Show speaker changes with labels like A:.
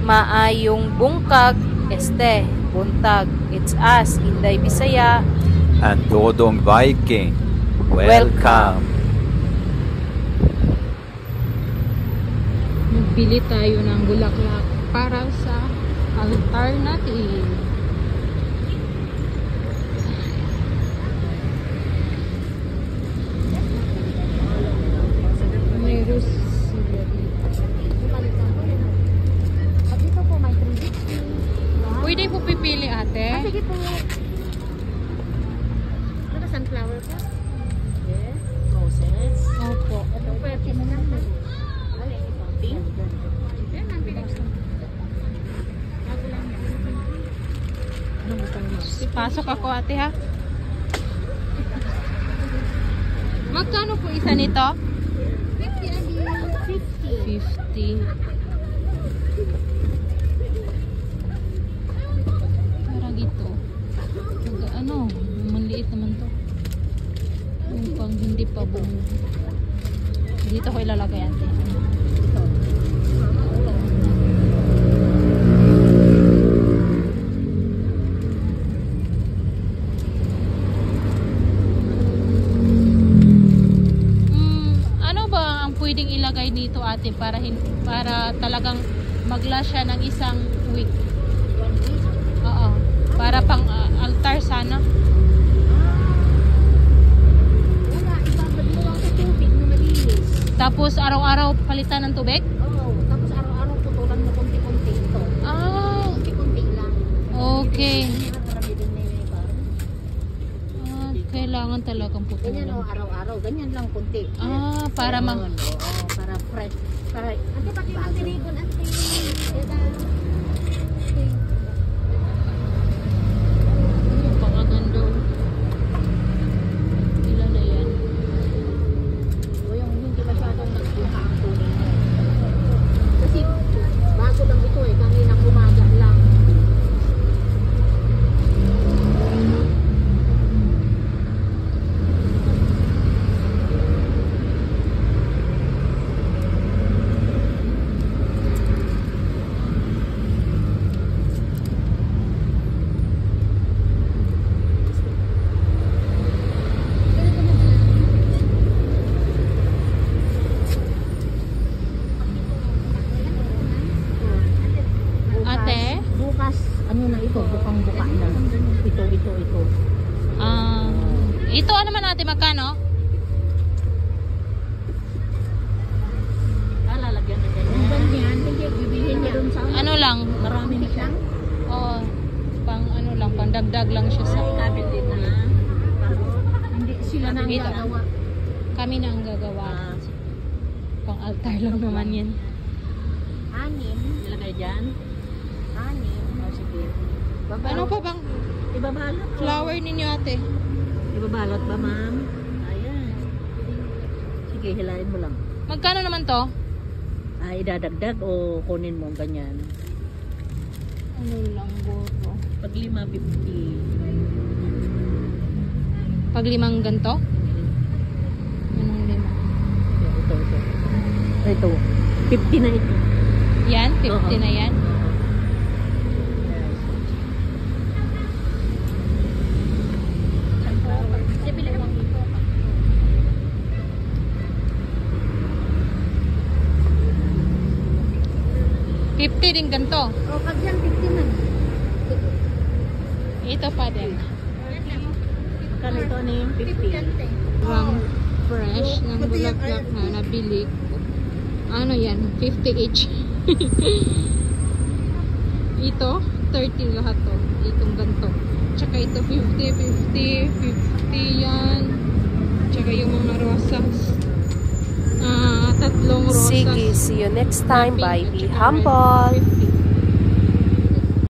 A: Maayong bungkag, buntag. It's us, Inday Bisaya.
B: And Dodong Viking. Welcome.
A: Magbili tayo ng bulaklak para sa altar natin. May rose sila dito.
C: Dito po may 360.
A: Pwede po pipili, ate?
C: Sige po. Ano ba, sunflower po? Yes. Roses.
A: Opo.
C: Ito po, pino lang. Alay, ito. Pink.
A: Pasok ako, ate, ha? Magkano po isa nito? 50. Para dito. Ano, maliit naman to. Yung pang hindi pa bumubo. Dito ko ilalagay, ate. Pwedeng ilagay dito, ate, para talagang mag-last siya ng isang week. Oo. Para pang altar sana.
C: Wala, ibabad mo lang sa tubig na malinis.
A: Tapos araw-araw palitan ng tubig?
C: Oo. Tapos araw-araw putulan mo konti-konti ito.
A: Ah.
C: Konti-konti lang.
A: Okay.
C: Marami din na yung parang.
A: Kailangan talagang
C: Ganyan o,
A: putulan.
C: araw-araw. Ganyan lang konti.
A: Para
C: para fresh. Para, ate, pati yung tinibon, ate.
A: Pangaganda. Ilan na yan?
C: O yung hindi masyadong nagbuka ang kunin. Kasi bago lang ito eh. Kanina kumaga lang. Bukang-buka na. Ito.
A: Ito ano man natin, magkano?
C: Lalagyan na ganyan. Ang ganyan, hindi bibilhin niya dun sa
A: Ano lang?
C: Marami na siya.
A: Oo. Pang dagdag lang siya sa
C: Kabil din na. Hindi sila na ang
A: Ito.
C: gagawa.
A: Kami na ang gagawa. Pang altar lang naman yan.
C: 6. Ilagay dyan. 6. O sige.
A: Ano pa bang
C: Ibabalot.
A: flower ninyo, ate?
C: Ibabalot ba, ma'am? Ayan. Sige, hilahin mo lang.
A: Magkano naman to?
C: Idadagdag o kunin mo ganyan?
A: Ano lang, goro?
C: Pag 5.50.
A: Pag 5 ganto? Anong 5?
C: Ito. 50 na ito.
A: Yan? 50 na yan? $50 din ganto.
C: O, pag yan, 50 na.
A: Ito pa din.
C: Magkano ito ni 50?
A: Ang fresh ng bulaklak na nabili ko. Ano yan? 50 each. Ito, 30 lahat to. Itong ganto. Tsaka ito, 50 yan. Tsaka yung mga rosas. 3 rosas.
D: Sige, see you next time. Bye. Be humble.
A: 50.